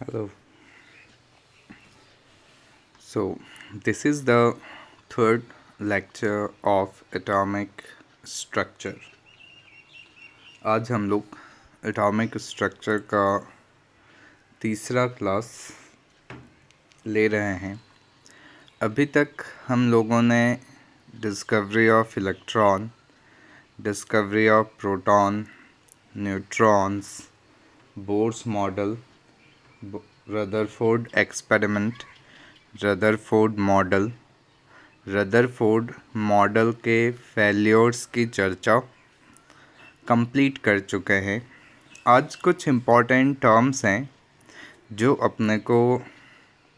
Hello. So, this is the third lecture of atomic structure. आज हम लोग atomic structure का तीसरा क्लास ले रहे हैं। अभी तक हम लोगों ने discovery of electron, discovery of proton, neutrons, Bohr's model, Rutherford experiment, Rutherford model, Rutherford model के फेल्योर्स की चर्चा कंप्लीट कर चुके हैं। आज कुछ इम्पॉर्टेंट टर्म्स हैं जो अपने को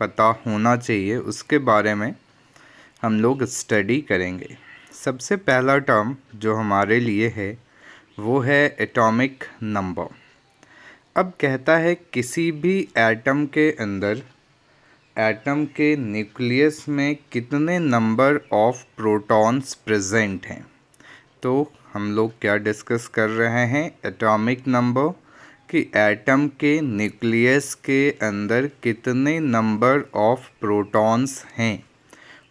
पता होना चाहिए, उसके बारे में हम लोग स्टडी करेंगे। सबसे पहला टर्म जो हमारे लिए है वो है एटॉमिक नंबर। अब कहता है किसी भी एटम के अंदर, एटम के न्यूक्लियस में कितने नंबर ऑफ प्रोटॉन्स प्रेजेंट हैं। तो हम लोग क्या डिस्कस कर रहे हैं, एटॉमिक नंबर, कि एटम के न्यूक्लियस के अंदर कितने नंबर ऑफ प्रोटॉन्स हैं,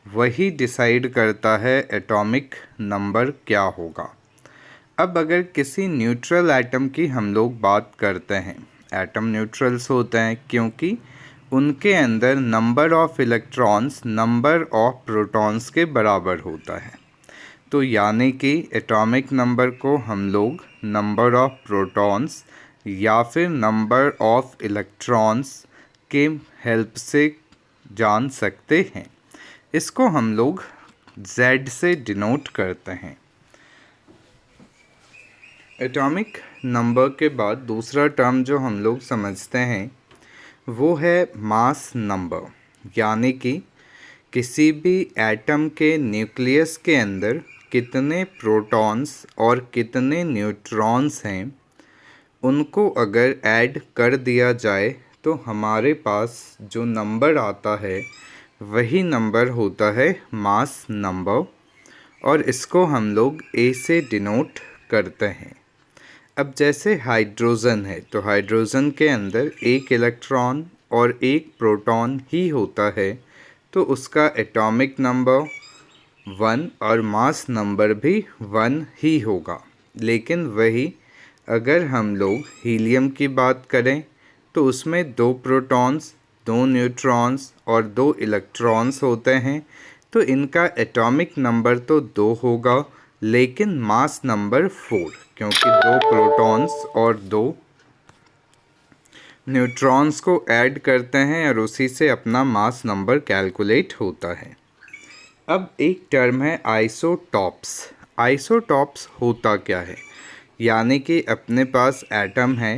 वही डिसाइड करता है एटॉमिक नंबर क्या होगा। अब अगर किसी न्यूट्रल एटम की हम लोग बात करते हैं, एटम न्यूट्रल्स होते हैं क्योंकि उनके अंदर number of electrons number of protons के बराबर होता है। तो यानी कि एटॉमिक नंबर को हम लोग नंबर ऑफ प्रोटॉन्स या फिर नंबर ऑफ इलेक्ट्रॉन्स के हेल्प से जान सकते हैं। इसको हम लोग Z से डिनोट करते हैं। एटॉमिक नंबर के बाद दूसरा टर्म जो हम लोग समझते हैं वो है मास नंबर, यानी कि किसी भी एटम के न्यूक्लियस के अंदर कितने प्रोटॉन्स और कितने न्यूट्रॉन्स हैं, उनको अगर ऐड कर दिया जाए तो हमारे पास जो नंबर आता है वही नंबर होता है मास नंबर, और इसको हम लोग A से डिनोट करते हैं। अब जैसे हाइड्रोजन है तो हाइड्रोजन के अंदर एक इलेक्ट्रॉन और एक प्रोटॉन ही होता है, तो उसका एटॉमिक नंबर 1 और मास नंबर भी 1 ही होगा। लेकिन वही अगर हम लोग हीलियम की बात करें तो उसमें 2 प्रोटॉन्स, 2 न्यूट्रॉन्स और 2 इलेक्ट्रॉन्स होते हैं, तो इनका एटॉमिक नंबर तो 2 होगा लेकिन मास नंबर 4, क्योंकि 2 प्रोटॉन्स और 2 न्यूट्रॉन्स को ऐड करते हैं और उसी से अपना मास नंबर कैलकुलेट होता है। अब एक टर्म है आइसोटॉप्स। आइसोटॉप्स होता क्या है, यानी कि अपने पास एटम है,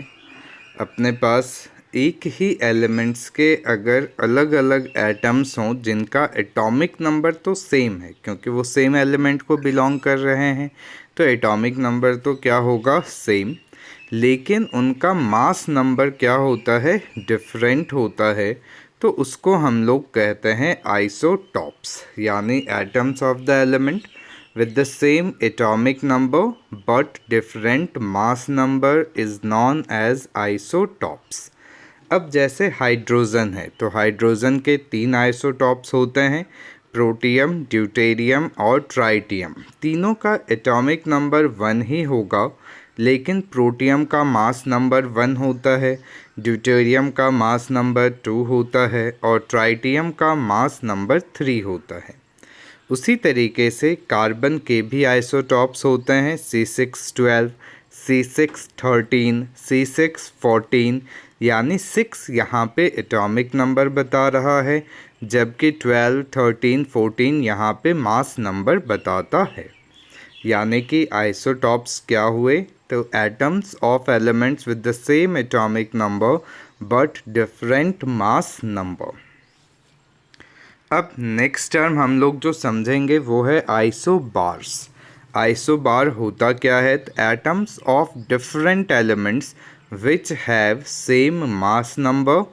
अपने पास एक ही एलिमेंट्स के अगर अलग अलग एटम्स हों जिनका एटॉमिक नंबर तो सेम है, क्योंकि वो सेम एलिमेंट को बिलोंग कर रहे हैं, तो एटॉमिक नंबर तो क्या होगा, सेम, लेकिन उनका मास नंबर क्या होता है, डिफरेंट होता है, तो उसको हम लोग कहते हैं आइसोटॉप्स, यानी atoms of the element with the same atomic number but different mass number is known as isotopes। अब जैसे हाइड्रोजन है तो हाइड्रोजन के 3 आइसोटॉप्स होते हैं, प्रोटियम, ड्यूटेरियम और ट्राइटियम। तीनों का एटॉमिक नंबर 1 ही होगा, लेकिन प्रोटियम का मास नंबर 1 होता है, ड्यूटेरियम का मास नंबर 2 होता है और ट्राइटियम का मास नंबर 3 होता है। उसी तरीके से कार्बन के भी आइसोटॉप्स होते हैं, C612, C613, C614, यानी 6 यहाँ पे एटॉमिक नंबर बता रहा है, जबकि 12, 13, 14 यहाँ पे मास नंबर बताता है। यानी कि आइसोटॉप्स क्या हुए, तो atoms of elements with the same atomic number but different mass number. अब नेक्स्ट टर्म हम लोग जो समझेंगे वो है आइसोबार्स। आइसोबार होता क्या है, atoms of different elements which have same mass number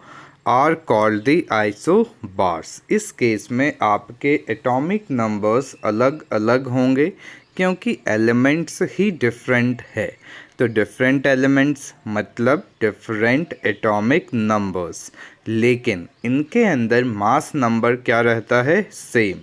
are called the isobars. इस केस में आपके एटॉमिक नंबर्स अलग अलग होंगे क्योंकि एलिमेंट्स ही डिफरेंट है, तो डिफरेंट एलिमेंट्स मतलब डिफरेंट एटॉमिक नंबर्स, लेकिन इनके अंदर मास नंबर क्या रहता है, सेम।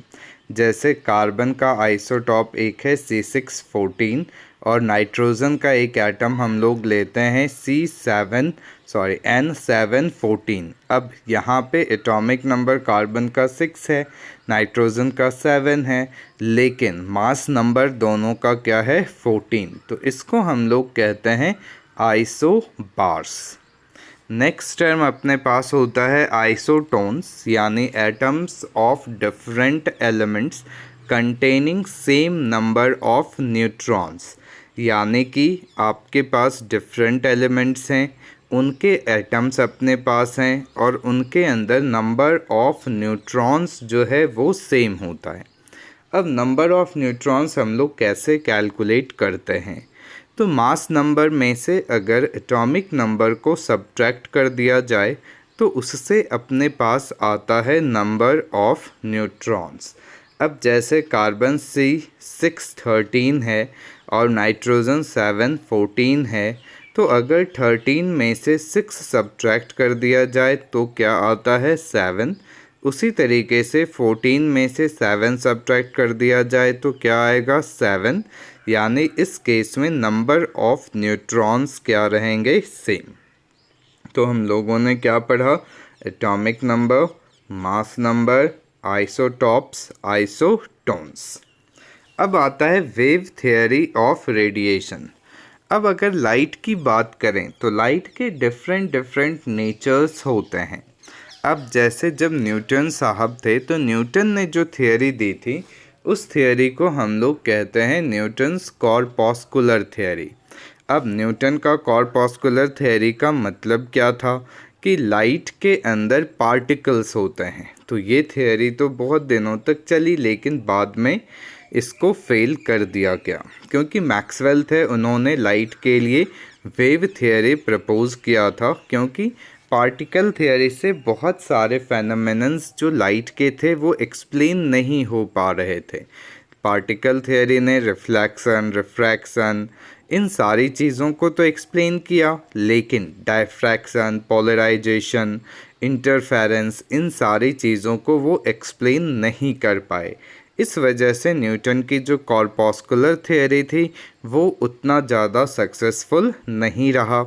जैसे कार्बन का आइसोटॉप एक है C614 और नाइट्रोजन का एक एटम हम लोग लेते हैं N714। अब यहाँ पे एटॉमिक नंबर कार्बन का 6 है, नाइट्रोजन का 7 है, लेकिन मास नंबर दोनों का क्या है, 14। तो इसको हम लोग कहते हैं आइसोबार्स। नेक्स्ट टर्म अपने पास होता है आइसोटोन्स, यानी atoms of different elements containing same number of neutrons. यानी कि आपके पास डिफरेंट एलिमेंट्स हैं, उनके एटम्स अपने पास हैं और उनके अंदर नंबर ऑफ न्यूट्रॉन्स जो है वो सेम होता है। अब नंबर ऑफ न्यूट्रॉन्स हम लोग कैसे कैलकुलेट करते हैं, तो मास नंबर में से अगर एटॉमिक नंबर को सब्ट्रैक्ट कर दिया जाए तो उससे अपने पास आता है नंबर ऑफ न्यूट्रॉन्स। अब जैसे कार्बन C613 है और नाइट्रोजन 714 है, तो अगर 13 में से 6 सब्ट्रैक्ट कर दिया जाए तो क्या आता है, 7। उसी तरीके से 14 में से 7 सब्ट्रैक्ट कर दिया जाए तो क्या आएगा, 7। यानी इस केस में नंबर ऑफ न्यूट्रॉन्स क्या रहेंगे, सेम। तो हम लोगों ने क्या पढ़ा, atomic number, mass number, isotopes, isotones. अब आता है वेव थियोरी ऑफ रेडिएशन। अब अगर लाइट की बात करें तो लाइट के डिफरेंट नेचर्स होते हैं। अब जैसे जब न्यूटन साहब थे तो न्यूटन ने जो थियोरी दी थी उस थियोरी को हम लोग कहते हैं न्यूटन्स कॉर्पस्कुलर थियोरी। अब न्यूटन का कॉर्पस्कुलर थियोरी का मतलब क्या था कि लाइट के अंदर पार्टिकल्स होते हैं। तो ये थियोरी तो बहुत दिनों तक चली, लेकिन बाद में इसको फेल कर दिया गया क्योंकि मैक्सवेल थे, उन्होंने लाइट के लिए वेव थियोरी प्रपोज किया था। क्योंकि पार्टिकल थियोरी से बहुत सारे फेनोमेनन्स जो लाइट के थे वो एक्सप्लेन नहीं हो पा रहे थे। पार्टिकल थियोरी ने रिफ्लेक्शन, रिफ्रैक्शन, इन सारी चीज़ों को तो एक्सप्लेन किया, लेकिन डायफ्रैक्शन, पोलराइजेशन, इंटरफेरेंस, इन सारी चीज़ों को वो एक्सप्लेन नहीं कर पाए। इस वजह से न्यूटन की जो कॉर्पस्कुलर थियोरी थी वो उतना ज़्यादा सक्सेसफुल नहीं रहा।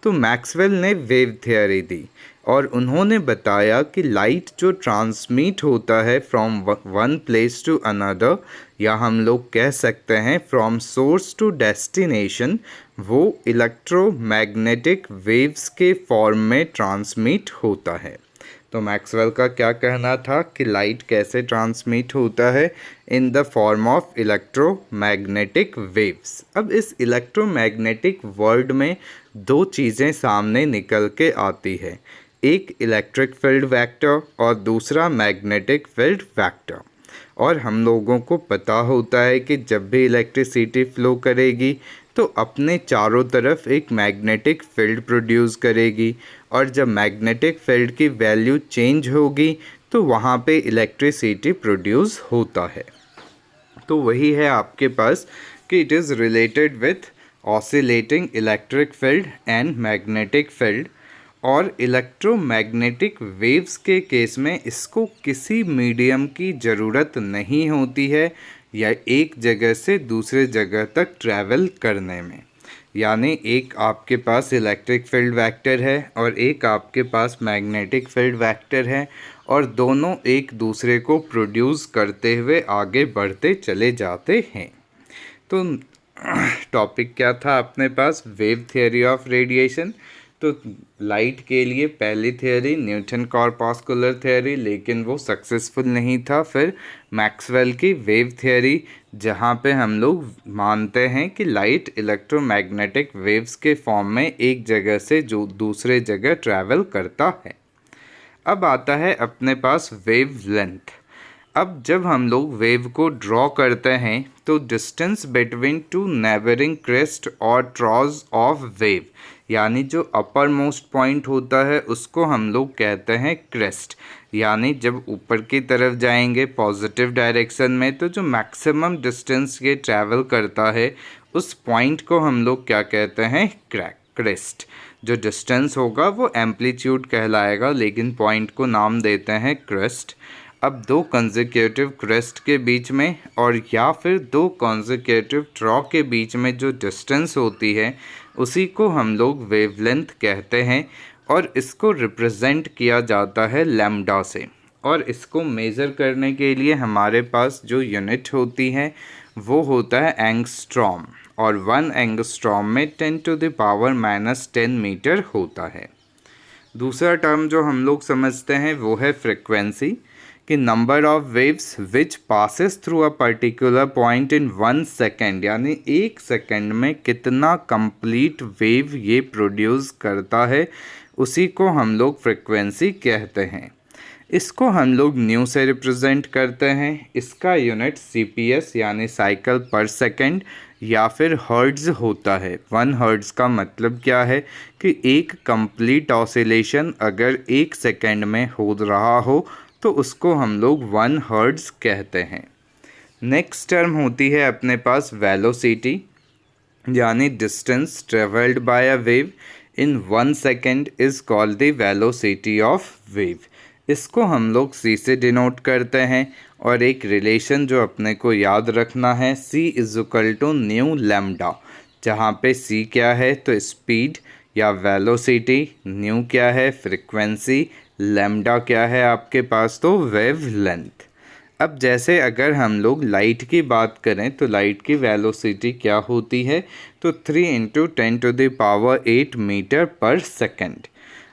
तो मैक्सवेल ने वेव थियोरी दी और उन्होंने बताया कि लाइट जो ट्रांसमिट होता है from one place to another, या हम लोग कह सकते हैं फ्रॉम सोर्स टू डेस्टिनेशन, वो इलेक्ट्रोमैग्नेटिक वेव्स के फॉर्म में ट्रांसमिट होता है। तो मैक्सवेल का क्या कहना था कि लाइट कैसे ट्रांसमिट होता है, in the form of electromagnetic waves. अब इस इलेक्ट्रोमैग्नेटिक वर्ल्ड में दो चीज़ें सामने निकल के आती है, एक इलेक्ट्रिक फील्ड वेक्टर और दूसरा मैग्नेटिक फील्ड वेक्टर। और हम लोगों को पता होता है कि जब भी इलेक्ट्रिसिटी फ्लो करेगी तो अपने चारों तरफ एक मैग्नेटिक फील्ड प्रोड्यूस करेगी, और जब मैग्नेटिक फील्ड की वैल्यू चेंज होगी तो वहाँ पे इलेक्ट्रिसिटी प्रोड्यूस होता है। तो वही है आपके पास कि it is related with oscillating electric field and magnetic field. और इलेक्ट्रोमैग्नेटिक वेव्स के केस में इसको किसी मीडियम की ज़रूरत नहीं होती है या एक जगह से दूसरे जगह तक ट्रैवल करने में। यानी एक आपके पास इलेक्ट्रिक फील्ड वेक्टर है और एक आपके पास मैग्नेटिक फील्ड वेक्टर है, और दोनों एक दूसरे को प्रोड्यूस करते हुए आगे बढ़ते चले जाते हैं। तो टॉपिक क्या था अपने पास, वेव थियोरी ऑफ रेडिएशन। तो लाइट के लिए पहली थियोरी न्यूटन कॉर्पस्कुलर थियोरी, लेकिन वो सक्सेसफुल नहीं था। फिर मैक्सवेल की वेव थियोरी, जहाँ पे हम लोग मानते हैं कि लाइट इलेक्ट्रोमैग्नेटिक वेव्स के फॉर्म में एक जगह से जो दूसरे जगह ट्रैवल करता है। अब आता है अपने पास वेव लेंथ। अब जब हम लोग वेव को ड्रॉ करते हैं तो distance between two neighbouring crest और ट्रॉज ऑफ वेव, यानी जो अपर मोस्ट पॉइंट होता है उसको हम लोग कहते हैं क्रेस्ट। यानी जब ऊपर की तरफ जाएंगे पॉजिटिव डायरेक्शन में तो जो मैक्सिमम डिस्टेंस ये ट्रैवल करता है उस पॉइंट को हम लोग क्या कहते हैं, क्रेस्ट। जो डिस्टेंस होगा वो एम्पलीट्यूड कहलाएगा, लेकिन पॉइंट को नाम देते हैं क्रेस्ट। अब दो कंसेक्यूटिव क्रेस्ट के बीच में और या फिर दो कंसेक्यूटिव ट्रॉ के बीच में जो डिस्टेंस होती है उसी को हम लोग वेवलेंथ कहते हैं, और इसको रिप्रेजेंट किया जाता है लैम्डा से। और इसको मेज़र करने के लिए हमारे पास जो यूनिट होती है वो होता है एंगस्ट्रॉम, और 1 एंगस्ट्रॉम में 10⁻⁻10 मीटर होता है। दूसरा टर्म जो हम लोग समझते हैं वो है फ्रिक्वेंसी, कि number of waves which passes through a particular point in 1 second, यानी 1 सेकेंड में कितना कंप्लीट वेव ये प्रोड्यूस करता है उसी को हम लोग फ्रिक्वेंसी कहते हैं। इसको हम लोग न्यू से रिप्रेजेंट करते हैं। इसका यूनिट CPS यानी साइकिल पर सेकेंड या फिर हर्ट्ज़ होता है। 1 हर्ट्ज़ का मतलब क्या है कि एक कंप्लीट ऑसिलेशन अगर 1 सेकेंड में हो रहा हो तो उसको हम लोग 1 हर्ट्ज़ कहते हैं। नेक्स्ट टर्म होती है अपने पास वेलोसिटी, यानी distance travelled by a wave in 1 second is called the velocity of wave. इसको हम लोग C से डिनोट करते हैं, और एक रिलेशन जो अपने को याद रखना है, C = न्यू लैम्डा, जहाँ पे C क्या है तो स्पीड या वेलोसिटी, न्यू क्या है फ्रिक्वेंसी, लैम्डा क्या है आपके पास तो वेवलेंथ। अब जैसे अगर हम लोग लाइट की बात करें तो लाइट की वेलोसिटी क्या होती है तो 3 × 10⁸ मीटर पर सेकेंड।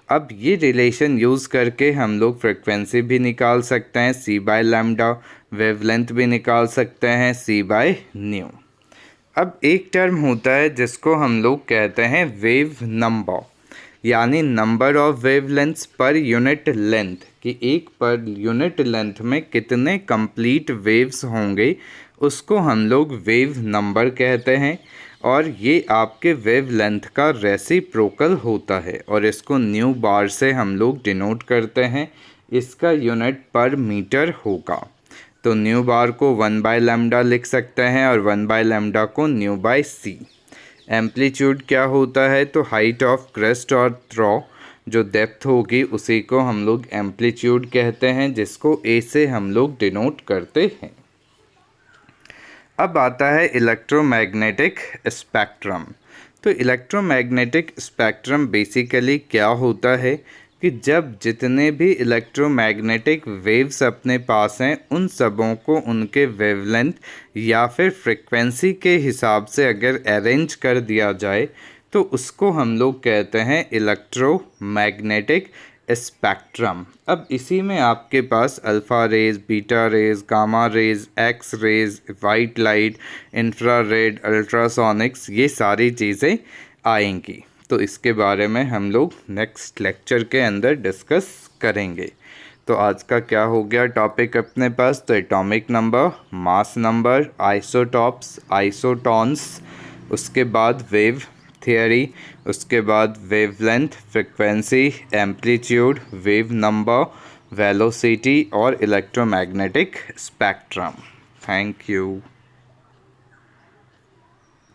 अब ये रिलेशन यूज़ करके हम लोग फ्रिक्वेंसी भी निकाल सकते हैं C/λ, वेवलेंथ भी निकाल सकते हैं C/ν। अब एक टर्म होता है जिसको हम लोग कहते हैं वेव नंबर, यानी number of wavelengths per unit length, कि एक पर यूनिट लेंथ में कितने कंप्लीट वेव्स होंगे उसको हम लोग वेव नंबर कहते हैं। और ये आपके वेवलेंथ का रेसिप्रोकल होता है, और इसको न्यू बार से हम लोग डिनोट करते हैं। इसका यूनिट पर मीटर होगा, तो न्यू बार को 1/λ लिख सकते हैं और 1/λ को ν/c। एम्पलीट्यूड क्या होता है तो हाइट ऑफ क्रेस्ट और थ्रो, जो डेप्थ होगी उसी को हम लोग एम्पलीट्यूड कहते हैं, जिसको A से हम लोग डिनोट करते हैं। अब आता है इलेक्ट्रोमैग्नेटिक स्पेक्ट्रम। तो इलेक्ट्रोमैग्नेटिक स्पेक्ट्रम बेसिकली क्या होता है कि जब जितने भी इलेक्ट्रोमैग्नेटिक वेव्स अपने पास हैं उन सबों को उनके वेवलेंथ या फिर फ्रिक्वेंसी के हिसाब से अगर अरेंज कर दिया जाए तो उसको हम लोग कहते हैं इलेक्ट्रोमैग्नेटिक स्पेक्ट्रम। अब इसी में आपके पास alpha rays, beta rays, gamma rays, X rays, white light, infrared, ultrasonics, ये सारी चीज़ें आएंगी। तो इसके बारे में हम लोग नेक्स्ट लेक्चर के अंदर डिस्कस करेंगे। तो आज का क्या हो गया टॉपिक अपने पास, तो atomic number, mass number, isotopes, isotones, उसके बाद वेव थियरी, उसके बाद wavelength, frequency, amplitude, wave number, velocity और इलेक्ट्रोमैग्नेटिक स्पेक्ट्रम। Thank you.